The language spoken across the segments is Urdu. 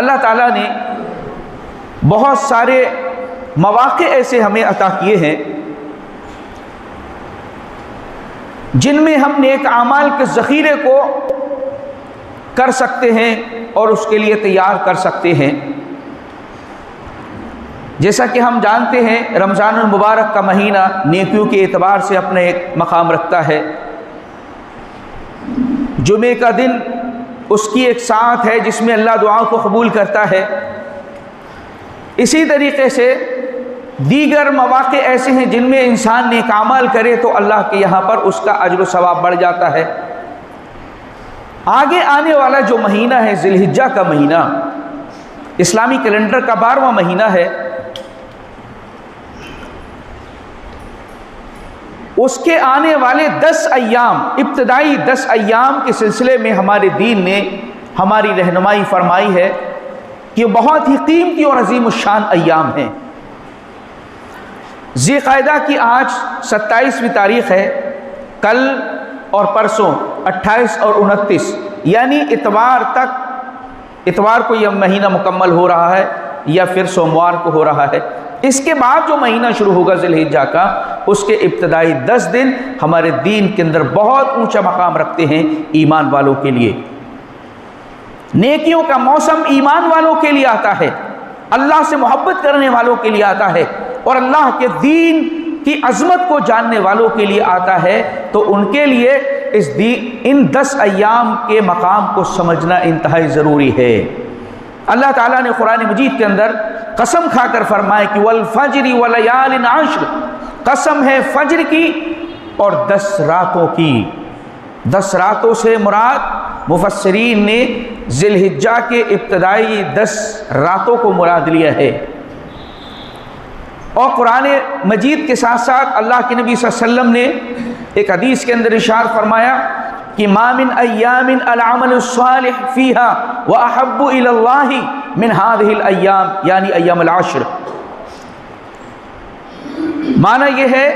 اللہ تعالیٰ نے بہت سارے مواقع ایسے ہمیں عطا کیے ہیں جن میں ہم نیک اعمال کے ذخیرے کو کر سکتے ہیں اور اس کے لیے تیار کر سکتے ہیں۔ جیسا کہ ہم جانتے ہیں رمضان المبارک کا مہینہ نیکیوں کے اعتبار سے اپنا ایک مقام رکھتا ہے۔ جمعے کا دن اس کی ایک ساعت ہے جس میں اللہ دعاؤں کو قبول کرتا ہے۔ اسی طریقے سے دیگر مواقع ایسے ہیں جن میں انسان نیک اعمال کرے تو اللہ کے یہاں پر اس کا اجر و ثواب بڑھ جاتا ہے۔ آگے آنے والا جو مہینہ ہے ذی الحجہ کا مہینہ، اسلامی کیلنڈر کا 12واں مہینہ ہے، اس کے آنے والے 10 ایام، ابتدائی 10 ایام کے سلسلے میں ہمارے دین نے ہماری رہنمائی فرمائی ہے کہ بہت ہی قیمتی اور عظیم الشان ایام ہیں۔ ذی القعدہ کی آج 27ویں تاریخ ہے، کل اور پرسوں 28 اور 29 یعنی اتوار کو یہ مہینہ مکمل ہو رہا ہے یا پھر سوموار کو ہو رہا ہے۔ اس کے بعد جو مہینہ شروع ہوگا ذی الحجہ کا، اس کے ابتدائی 10 دن ہمارے دین کے اندر بہت اونچا مقام رکھتے ہیں ایمان والوں کے لیے۔ نیکیوں کا موسم ایمان والوں کے لیے آتا ہے، اللہ سے محبت کرنے والوں کے لیے آتا ہے اور اللہ کے دین کی عظمت کو جاننے والوں کے لیے آتا ہے، تو ان کے لیے ان 10 ایام کے مقام کو سمجھنا انتہائی ضروری ہے۔ اللہ تعالیٰ نے قرآن مجید کے اندر قسم کھا کر فرمایا کہ والفجر ولیال عشر، قسم ہے فجر کی اور 10 راتوں کی۔ 10 راتوں سے مراد مفسرین نے ذی الحجہ کے ابتدائی 10 راتوں کو مراد لیا ہے۔ اور قرآن مجید کے ساتھ ساتھ اللہ کے نبی صلی اللہ علیہ وسلم نے ایک حدیث کے اندر ارشاد فرمایا کہ ما من ایام العمل الصالح فیہا واحب الی اللہ من هذه الایام، یعنی ایام العشر۔ معنی یہ ہے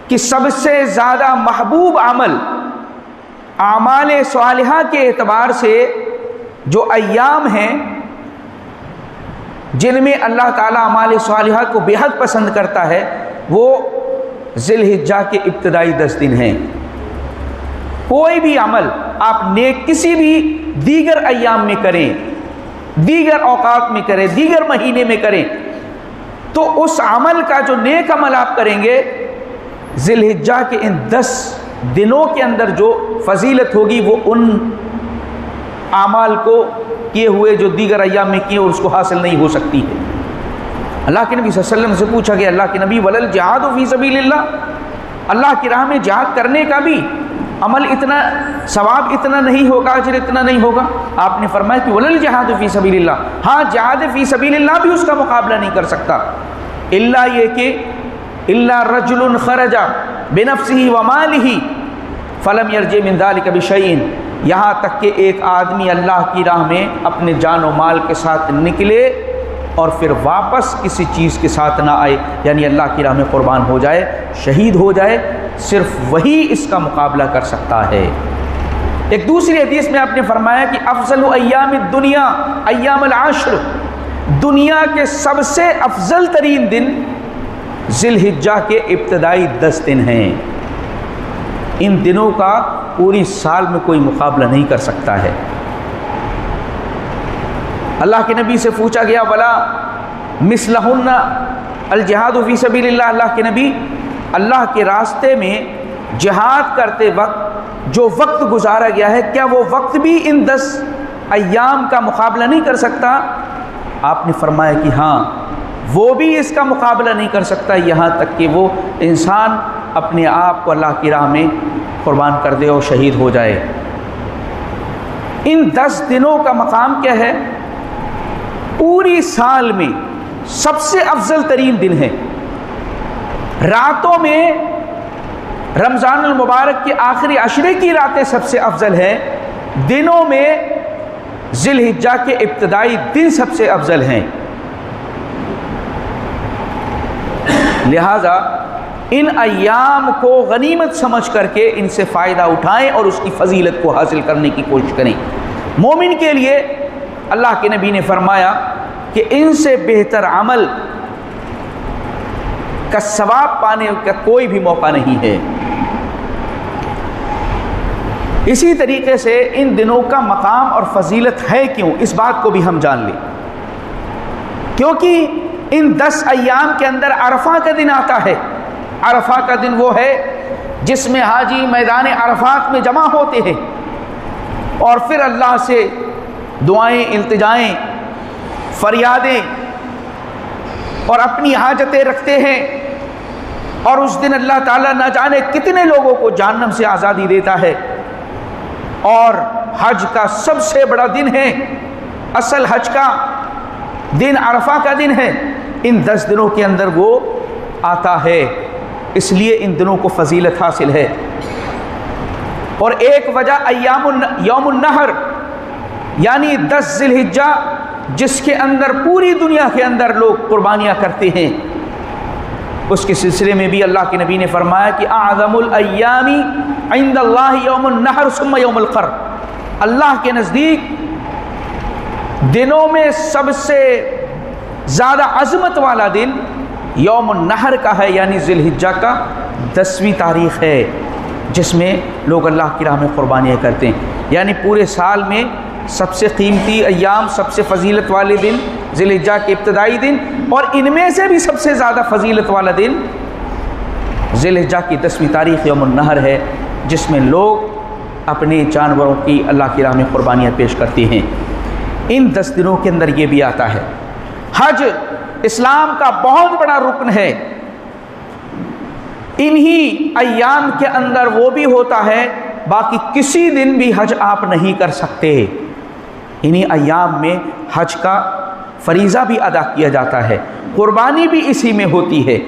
کہ سب سے زیادہ محبوب عمل اعمال صالحہ کے اعتبار سے جو ایام ہیں جن میں اللہ تعالیٰ اعمال صالحہ کو بے حد پسند کرتا ہے، وہ ذی الحجہ کے ابتدائی 10 دن ہیں۔ کوئی بھی عمل آپ نیک کسی بھی دیگر ایام میں کریں، دیگر اوقات میں کریں، دیگر مہینے میں کریں، تو اس عمل کا جو نیک عمل آپ کریں گے ذی الحجہ کے ان 10 دنوں کے اندر جو فضیلت ہوگی وہ ان اعمال کو کیے ہوئے جو دیگر ایام میں کیے اس کو حاصل نہیں ہو سکتی ہے۔ اللہ کے نبی صلی اللہ علیہ وسلم سے پوچھا گیا اللہ کے نبی ولل جہاد فی سبیل اللہ، اللہ کی راہ میں جہاد کرنے کا بھی عمل اتنا ثواب اتنا نہیں ہوگا، اجر اتنا نہیں ہوگا؟ آپ نے فرمایا کہ ولل جہاد فی سبیل اللہ، ہاں جہاد فی سبیل اللہ بھی اس کا مقابلہ نہیں کر سکتا، الا یہ کہ الا رجل خرج بنفسه وماله فلم يرجع من ذلك بشيء، یہاں تک کہ ایک آدمی اللہ کی راہ میں اپنے جان و مال کے ساتھ نکلے اور پھر واپس کسی چیز کے ساتھ نہ آئے، یعنی اللہ کی راہ میں قربان ہو جائے، شہید ہو جائے، صرف وہی اس کا مقابلہ کر سکتا ہے۔ ایک دوسری حدیث میں آپ نے فرمایا کہ افضل ایام الدنیا ایام العشر، دنیا کے سب سے افضل ترین دن ذی الحجہ کے ابتدائی 10 دن ہیں۔ ان دنوں کا پوری سال میں کوئی مقابلہ نہیں کر سکتا ہے۔ اللہ کے نبی سے پوچھا گیا ولا مثلہن الجہاد فی سبیل اللہ، اللہ کے نبی اللہ کے راستے میں جہاد کرتے وقت جو وقت گزارا گیا ہے کیا وہ وقت بھی ان 10 ایام کا مقابلہ نہیں کر سکتا؟ آپ نے فرمایا کہ ہاں وہ بھی اس کا مقابلہ نہیں کر سکتا، یہاں تک کہ وہ انسان اپنے آپ کو اللہ کی راہ میں قربان کر دے اور شہید ہو جائے۔ ان 10 دنوں کا مقام کیا ہے؟ پوری سال میں سب سے افضل ترین دن ہے۔ راتوں میں رمضان المبارک کے آخری عشرے کی راتیں سب سے افضل ہیں، دنوں میں ذی الحجہ کے ابتدائی دن سب سے افضل ہیں۔ لہذا ان ایام کو غنیمت سمجھ کر کے ان سے فائدہ اٹھائیں اور اس کی فضیلت کو حاصل کرنے کی کوشش کریں۔ مومن کے لیے اللہ کے نبی نے فرمایا کہ ان سے بہتر عمل کا ثواب پانے کا کوئی بھی موقع نہیں ہے۔ اسی طریقے سے ان دنوں کا مقام اور فضیلت ہے کیوں، اس بات کو بھی ہم جان لیں، کیونکہ ان 10 ایام کے اندر عرفہ کا دن آتا ہے۔ عرفہ کا دن وہ ہے جس میں حاجی میدان عرفات میں جمع ہوتے ہیں اور پھر اللہ سے دعائیں، التجائیں، فریادیں اور اپنی حاجتیں رکھتے ہیں، اور اس دن اللہ تعالیٰ نہ جانے کتنے لوگوں کو جہنم سے آزادی دیتا ہے۔ اور حج کا سب سے بڑا دن ہے، اصل حج کا دن عرفہ کا دن ہے، ان 10 دنوں کے اندر وہ آتا ہے، اس لیے ان دنوں کو فضیلت حاصل ہے۔ اور ایک وجہ یوم النحر یعنی 10 ذی الحجہ، جس کے اندر پوری دنیا کے اندر لوگ قربانیاں کرتے ہیں، اس کے سلسلے میں بھی اللہ کے نبی نے فرمایا کہ اعظم الایام عند اللہ یوم النحر ثم یوم القر، اللہ کے نزدیک دنوں میں سب سے زیادہ عظمت والا دن یوم النحر کا ہے، یعنی ذی الحجہ کا 10ویں تاریخ ہے، جس میں لوگ اللہ کی راہ میں قربانیاں کرتے ہیں۔ یعنی پورے سال میں سب سے قیمتی ایام، سب سے فضیلت والے دن ذی الحجہ کے ابتدائی دن، اور ان میں سے بھی سب سے زیادہ فضیلت والا دن ذی الحجہ کی 10ویں تاریخ یوم النحر ہے، جس میں لوگ اپنے جانوروں کی اللہ کی راہ میں قربانیاں پیش کرتے ہیں۔ ان 10 دنوں کے اندر یہ بھی آتا ہے۔ حج اسلام کا بہت بڑا رکن ہے، انہی ایام کے اندر وہ بھی ہوتا ہے، باقی کسی دن بھی حج آپ نہیں کر سکتے۔ انہی ایام میں حج کا فریضہ بھی ادا کیا جاتا ہے، قربانی بھی اسی میں ہوتی ہے۔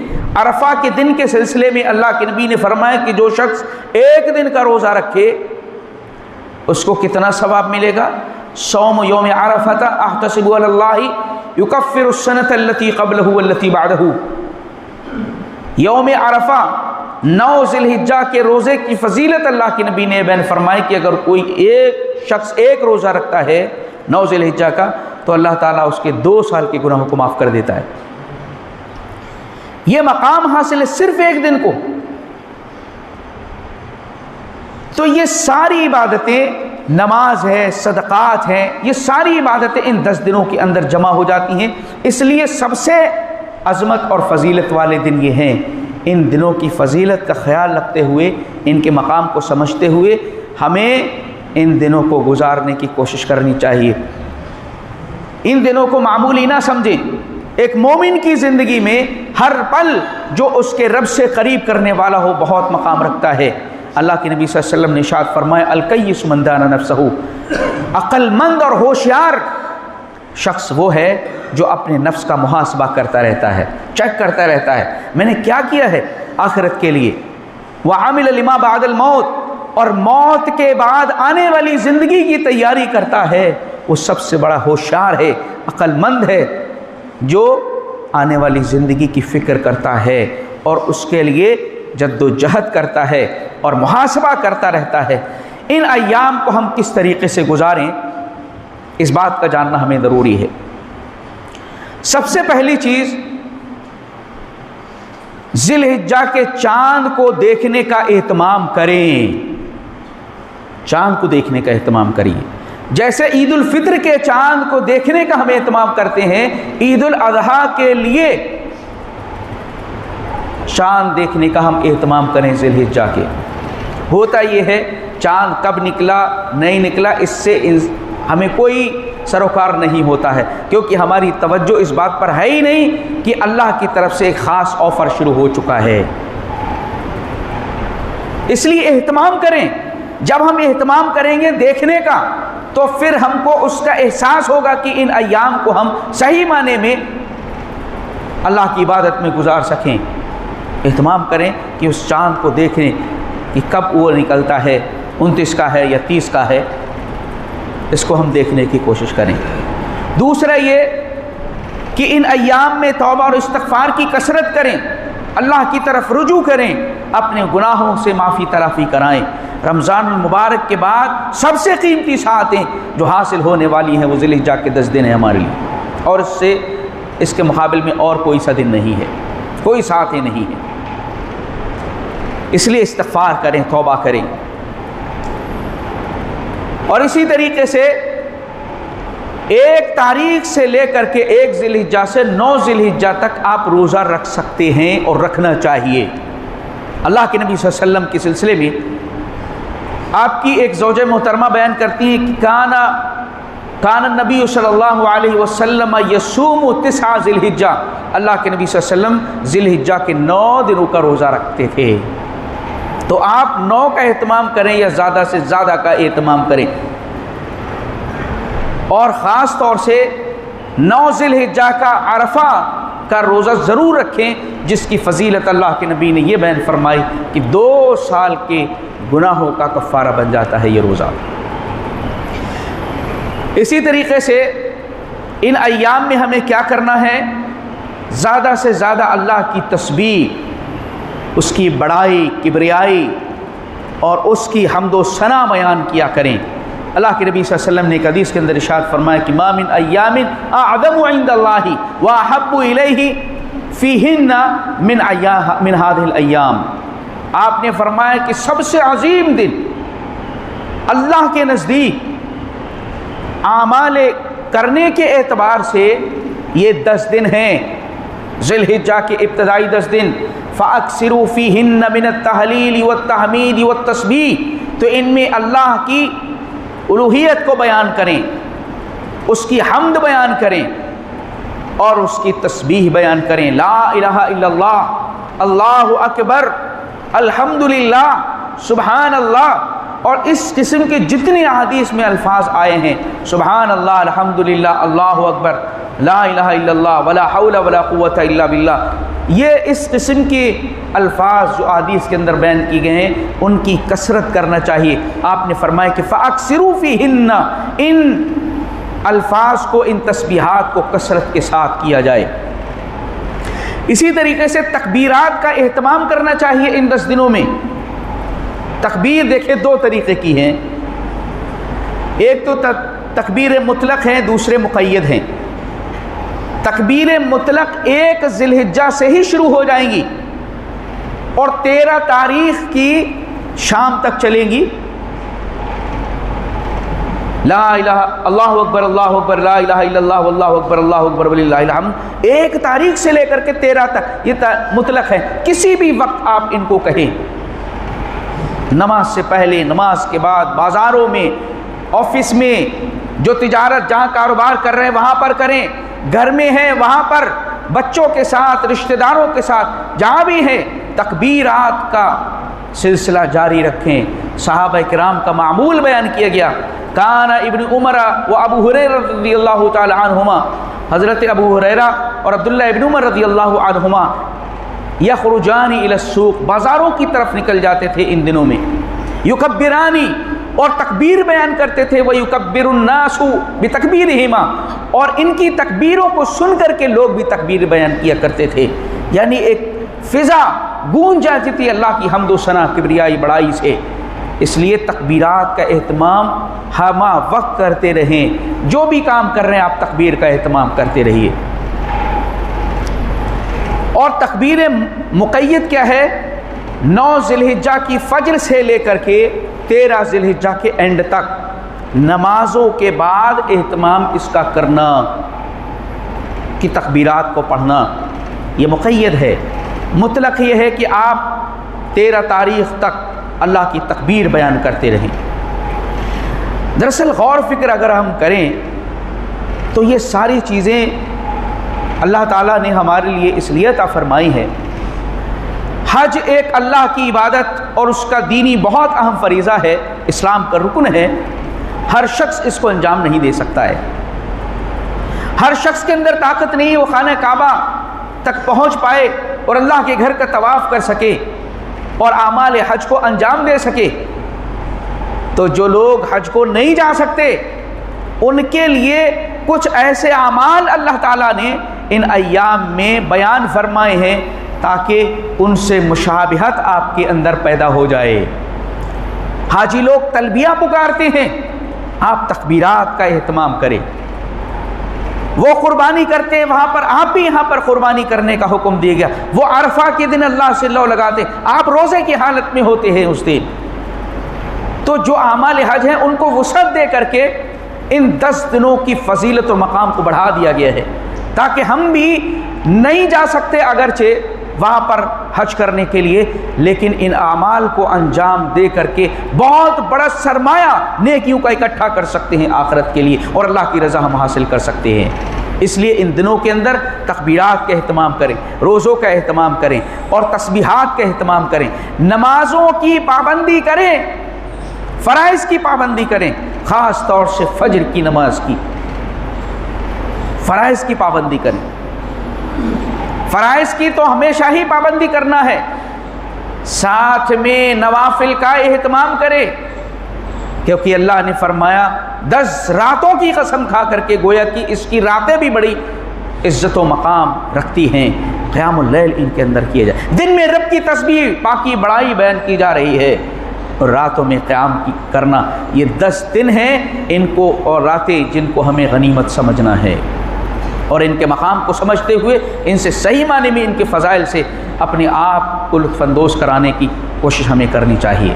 عرفہ کے دن کے سلسلے میں اللہ کے نبی نے فرمایا کہ جو شخص ایک دن کا روزہ رکھے اس کو کتنا ثواب ملے گا؟ صوم یوم عرفہ احتسب علی اللہ یکفر السنۃ التي قبلہ والتي بعدہ۔ یوم عرفہ 9 ذی الحجہ کے روزے کی فضیلت اللہ کے نبی نے بیان فرمائی کہ اگر کوئی ایک شخص ایک روزہ رکھتا ہے 9 ذی الحجہ کا تو اللہ تعالیٰ اس کے 2 سال کے گناہوں کو معاف کر دیتا ہے۔ یہ مقام حاصل ہے صرف ایک دن کو۔ تو یہ ساری عبادتیں، نماز ہے، صدقات ہیں، یہ ساری عبادتیں ان 10 دنوں کے اندر جمع ہو جاتی ہیں، اس لیے سب سے عظمت اور فضیلت والے دن یہ ہیں۔ ان دنوں کی فضیلت کا خیال رکھتے ہوئے، ان کے مقام کو سمجھتے ہوئے ہمیں ان دنوں کو گزارنے کی کوشش کرنی چاہیے۔ ان دنوں کو معمولی نہ سمجھیں۔ ایک مومن کی زندگی میں ہر پل جو اس کے رب سے قریب کرنے والا ہو بہت مقام رکھتا ہے۔ اللہ کے نبی صلی اللہ علیہ وسلم نے ارشاد فرمایا الکیس من دان نفسہ، عقل مند اور ہوشیار شخص وہ ہے جو اپنے نفس کا محاسبہ کرتا رہتا ہے، چیک کرتا رہتا ہے میں نے کیا کیا ہے آخرت کے لیے، وعامل لما بعد الموت، اور موت کے بعد آنے والی زندگی کی تیاری کرتا ہے۔ وہ سب سے بڑا ہوشیار ہے، عقل مند ہے، جو آنے والی زندگی کی فکر کرتا ہے اور اس کے لیے جد و جہد کرتا ہے اور محاسبہ کرتا رہتا ہے۔ ان ایام کو ہم کس طریقے سے گزاریں، اس بات کا جاننا ہمیں ضروری ہے۔ سب سے پہلی چیز، ذی الحجہ کے چاند کو دیکھنے کا اہتمام کریں، چاند کو دیکھنے کا اہتمام کریے۔ جیسے عید الفطر کے چاند کو دیکھنے کا ہم اہتمام کرتے ہیں، عید الاضحیٰ کے لیے چاند دیکھنے کا ہم اہتمام کریں ذی الحجہ کے۔ ہوتا یہ ہے چاند کب نکلا نہیں نکلا اس سے ہمیں کوئی سروکار نہیں ہوتا ہے، کیونکہ ہماری توجہ اس بات پر ہے ہی نہیں کہ اللہ کی طرف سے ایک خاص آفر شروع ہو چکا ہے۔ اس لیے اہتمام کریں۔ جب ہم اہتمام کریں گے دیکھنے کا تو پھر ہم کو اس کا احساس ہوگا کہ ان ایام کو ہم صحیح معنی میں اللہ کی عبادت میں گزار سکیں۔ اہتمام کریں کہ اس چاند کو دیکھیں کہ کب وہ نکلتا ہے، 29 کا ہے یا 30 کا ہے، اس کو ہم دیکھنے کی کوشش کریں۔ دوسرا یہ کہ ان ایام میں توبہ اور استغفار کی کثرت کریں، اللہ کی طرف رجوع کریں، اپنے گناہوں سے معافی تلافی کرائیں۔ رمضان المبارک کے بعد سب سے قیمتی ساعتیں جو حاصل ہونے والی ہیں وہ ذی الحجہ کے 10 دن ہیں ہمارے لیے، اور اس کے مقابل میں اور کوئی سا دن نہیں ہے، کوئی ساعتیں نہیں ہیں۔ اس لیے استغفار کریں، توبہ کریں۔ اور اسی طریقے سے 1 تاریخ سے لے کر کے 1 ذی الحجہ سے 9 ذی الحجہ تک آپ روزہ رکھ سکتے ہیں اور رکھنا چاہیے۔ اللہ کے نبی صلی اللہ علیہ وسلم کے سلسلے میں آپ کی ایک زوجہ محترمہ بیان کرتی ہیں کہ کان النبی صلی اللہ علیہ وسلم یصوم 9 ذی الحجہ، اللہ کے نبی صلی اللہ علیہ وسلم ذی الحجہ کے 9 دنوں کا روزہ رکھتے تھے۔ تو آپ 9 کا اہتمام کریں یا زیادہ سے زیادہ کا اہتمام کریں، اور خاص طور سے 9 ذی الحجہ کا عرفہ کا روزہ ضرور رکھیں، جس کی فضیلت اللہ کے نبی نے یہ بیان فرمائی کہ 2 سال کے گناہوں کا کفارہ بن جاتا ہے یہ روزہ۔ اسی طریقے سے ان ایام میں ہمیں کیا کرنا ہے؟ زیادہ سے زیادہ اللہ کی تسبیح، اس کی بڑائی، کبریائی اور اس کی حمد و ثنا بیان کیا کریں۔ اللہ کے نبی صلی اللہ علیہ وسلم نے ایک حدیث کے اندر ارشاد فرمایا کہ ما من ایام اعظم عند اللہ واحب الیہ فیہن من هذه الایام، آپ نے فرمایا کہ سب سے عظیم دن اللہ کے نزدیک اعمال کرنے کے اعتبار سے یہ 10 دن ہیں، ذی الحجہ کے ابتدائی 10 دن۔ فاکثروا فیہن من التہلیل والتحمید والتسبیح، تو ان میں اللہ کی الوہیت کو بیان کریں، اس کی حمد بیان کریں اور اس کی تسبیح بیان کریں۔ لا الہ الا اللہ، اللہ اکبر، الحمدللہ، سبحان اللہ، اور اس قسم کے جتنے احادیث میں الفاظ آئے ہیں، سبحان اللہ، الحمدللہ، اللہ اکبر، لا الہ الا اللہ، ولا حول ولا قوت الا باللہ، یہ اس قسم کے الفاظ جو احادیث کے اندر بیان کی گئے ہیں ان کی کثرت کرنا چاہیے۔ آپ نے فرمایا کہ فَأَكْثِرُوا فِيهِنَّ، ان الفاظ کو، ان تسبیحات کو کثرت کے ساتھ کیا جائے۔ اسی طریقے سے تکبیرات کا اہتمام کرنا چاہیے ان 10 دنوں میں۔ تکبیر دیکھیں 2 طریقے کی ہیں، ایک تو تکبیر مطلق ہیں، دوسرے مقید ہیں۔ تکبیر مطلق 1 ذی الحجہ سے ہی شروع ہو جائیں گی اور 13 تاریخ کی شام تک چلیں گی۔ لا الہ اللہ اکبر، اللہ اکبر، لا الہ الا اللہ، واللہ اکبر، اللہ اکبر وللہ الحمد، 1 تاریخ سے لے کر کے 13 تک یہ مطلق ہے، کسی بھی وقت آپ ان کو کہیں، نماز سے پہلے، نماز کے بعد، بازاروں میں، آفس میں، جو تجارت جہاں کاروبار کر رہے ہیں وہاں پر کریں، گھر میں ہیں وہاں پر، بچوں کے ساتھ، رشتہ داروں کے ساتھ، جہاں بھی ہیں تکبیرات کا سلسلہ جاری رکھیں۔ صحابہ کرام کا معمول بیان کیا گیا، کان ابن عمر و ابو ہریرہ رضی اللہ تعالی عنہما، حضرت ابو ہریرہ اور عبداللہ ابن عمر رضی اللہ عنہما یخرجان الی السوق، بازاروں کی طرف نکل جاتے تھے ان دنوں میں، یکبرانی، اور تکبیر بیان کرتے تھے، وَيُكَبِّرُ النَّاسُ بِتَكْبِيرِهِمَا، اور ان کی تکبیروں کو سن کر کے لوگ بھی تکبیر بیان کیا کرتے تھے، یعنی ایک فضا گونج جاتی تھی اللہ کی حمد و ثنا، کبریائی، بڑائی سے۔ اس لیے تکبیرات کا اہتمام ہمہ وقت کرتے رہیں، جو بھی کام کر رہے ہیں آپ تکبیر کا اہتمام کرتے رہیے۔ اور تکبیر مقید کیا ہے؟ 9 ذی الحجہ کی فجر سے لے کر کے 13 ذی الحجہ کے اینڈ تک نمازوں کے بعد اہتمام اس کا کرنا، کہ تکبیرات کو پڑھنا، یہ مقید ہے۔ مطلق یہ ہے کہ آپ 13 تاریخ تک اللہ کی تکبیر بیان کرتے رہیں۔ دراصل غور فکر اگر ہم کریں تو یہ ساری چیزیں اللہ تعالیٰ نے ہمارے لیے اس لیے عطا فرمائی ہے۔ حج ایک اللہ کی عبادت اور اس کا دینی بہت اہم فریضہ ہے، اسلام کا رکن ہے، ہر شخص اس کو انجام نہیں دے سکتا ہے، ہر شخص کے اندر طاقت نہیں وہ خانہ کعبہ تک پہنچ پائے اور اللہ کے گھر کا طواف کر سکے اور اعمال حج کو انجام دے سکے۔ تو جو لوگ حج کو نہیں جا سکتے ان کے لیے کچھ ایسے اعمال اللہ تعالیٰ نے ان ایام میں بیان فرمائے ہیں تاکہ ان سے مشابہت آپ کے اندر پیدا ہو جائے۔ حاجی لوگ تلبیہ پکارتے ہیں، آپ تکبیرات کا اہتمام کریں۔ وہ قربانی کرتے ہیں وہاں پر، آپ بھی یہاں پر قربانی کرنے کا حکم دیا گیا۔ وہ عرفہ کے دن اللہ سے لو لگاتے، آپ روزے کی حالت میں ہوتے ہیں اس دن۔ تو جو اعمال حج ہیں ان کو وسعت دے کر کے ان 10 دنوں کی فضیلت و مقام کو بڑھا دیا گیا ہے، تاکہ ہم بھی نہیں جا سکتے اگرچہ وہاں پر حج کرنے کے لیے، لیکن ان اعمال کو انجام دے کر کے بہت بڑا سرمایہ نیکیوں کا اکٹھا کر سکتے ہیں آخرت کے لیے، اور اللہ کی رضا ہم حاصل کر سکتے ہیں۔ اس لیے ان دنوں کے اندر تکبیرات کا اہتمام کریں، روزوں کا اہتمام کریں، اور تسبیحات کا اہتمام کریں، نمازوں کی پابندی کریں، فرائض کی پابندی کریں، خاص طور سے فجر کی نماز کی فرائض کی پابندی کریں۔ فرائض کی تو ہمیشہ ہی پابندی کرنا ہے، ساتھ میں نوافل کا اہتمام کرے، کیونکہ اللہ نے فرمایا 10 راتوں کی قسم کھا کر کے گویا کہ اس کی راتیں بھی بڑی عزت و مقام رکھتی ہیں، قیام اللیل ان کے اندر کیا جائے۔ دن میں رب کی تسبیح پاکی بڑائی بیان کی جا رہی ہے، اور راتوں میں قیام کرنا، یہ 10 دن ہیں ان کو اور راتیں جن کو ہمیں غنیمت سمجھنا ہے، اور ان کے مقام کو سمجھتے ہوئے ان سے صحیح معنی میں ان کے فضائل سے اپنے آپ کو لطف اندوز کرانے کی کوشش ہمیں کرنی چاہیے۔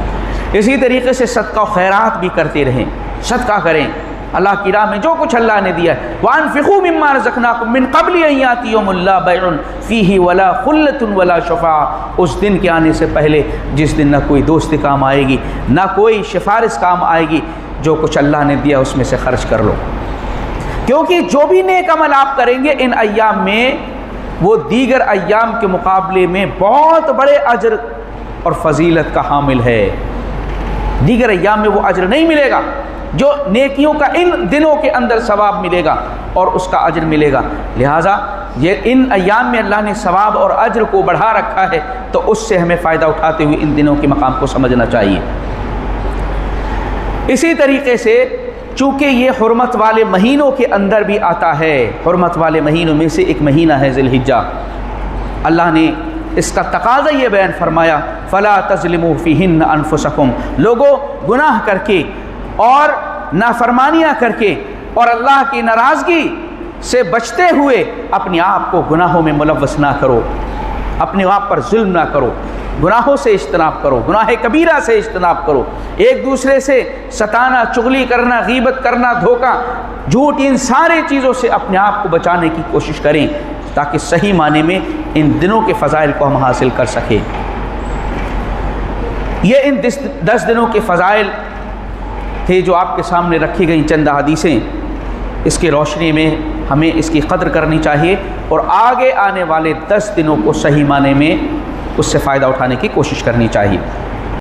اسی طریقے سے صدقہ و خیرات بھی کرتے رہیں، صدقہ کریں اللہ کی راہ میں جو کچھ اللہ نے دیا ہے۔ وَأَنفِقُوا مِمَّا رَزَقْنَاكُم مِّن قَبْلِ أَن يَأْتِيَ يَوْمٌ لَّا بَيْعٌ فِيهِ وَلَا خُلَّةٌ وَلَا شَفَاعَةٌ، اس دن کے آنے سے پہلے جس دن نہ کوئی دوستی کام آئے گی، نہ کوئی سفارش کام آئے گی۔ جو کچھ اللہ نے دیا اس میں سے خرچ کر لو، کیونکہ جو بھی نیک عمل آپ کریں گے ان ایام میں وہ دیگر ایام کے مقابلے میں بہت بڑے اجر اور فضیلت کا حامل ہے۔ دیگر ایام میں وہ اجر نہیں ملے گا جو نیکیوں کا ان دنوں کے اندر ثواب ملے گا اور اس کا اجر ملے گا۔ لہٰذا یہ ان ایام میں اللہ نے ثواب اور اجر کو بڑھا رکھا ہے، تو اس سے ہمیں فائدہ اٹھاتے ہوئے ان دنوں کے مقام کو سمجھنا چاہیے۔ اسی طریقے سے چونکہ یہ حرمت والے مہینوں کے اندر بھی آتا ہے، حرمت والے مہینوں میں سے ایک مہینہ ہے ذی الحجہ، اللہ نے اس کا تقاضا یہ بیان فرمایا فَلَا تَظْلِمُوا فِيهِنَّ أَنفُسَكُمْ، لوگوں گناہ کر کے اور نافرمانیاں کر کے اور اللہ کی ناراضگی سے بچتے ہوئے اپنے آپ کو گناہوں میں ملوث نہ کرو، اپنے آپ پر ظلم نہ کرو، گناہوں سے اجتناب کرو، گناہ کبیرہ سے اجتناب کرو، ایک دوسرے سے ستانا، چغلی کرنا، غیبت کرنا، دھوکہ، جھوٹ، ان سارے چیزوں سے اپنے آپ کو بچانے کی کوشش کریں تاکہ صحیح معنی میں ان دنوں کے فضائل کو ہم حاصل کر سکیں۔ یہ ان 10 دنوں کے فضائل تھے جو آپ کے سامنے رکھی گئیں چند حدیثیں، اس کی روشنی میں ہمیں اس کی قدر کرنی چاہیے اور آگے آنے والے 10 دنوں کو صحیح معنی میں اس سے فائدہ اٹھانے کی کوشش کرنی چاہیے۔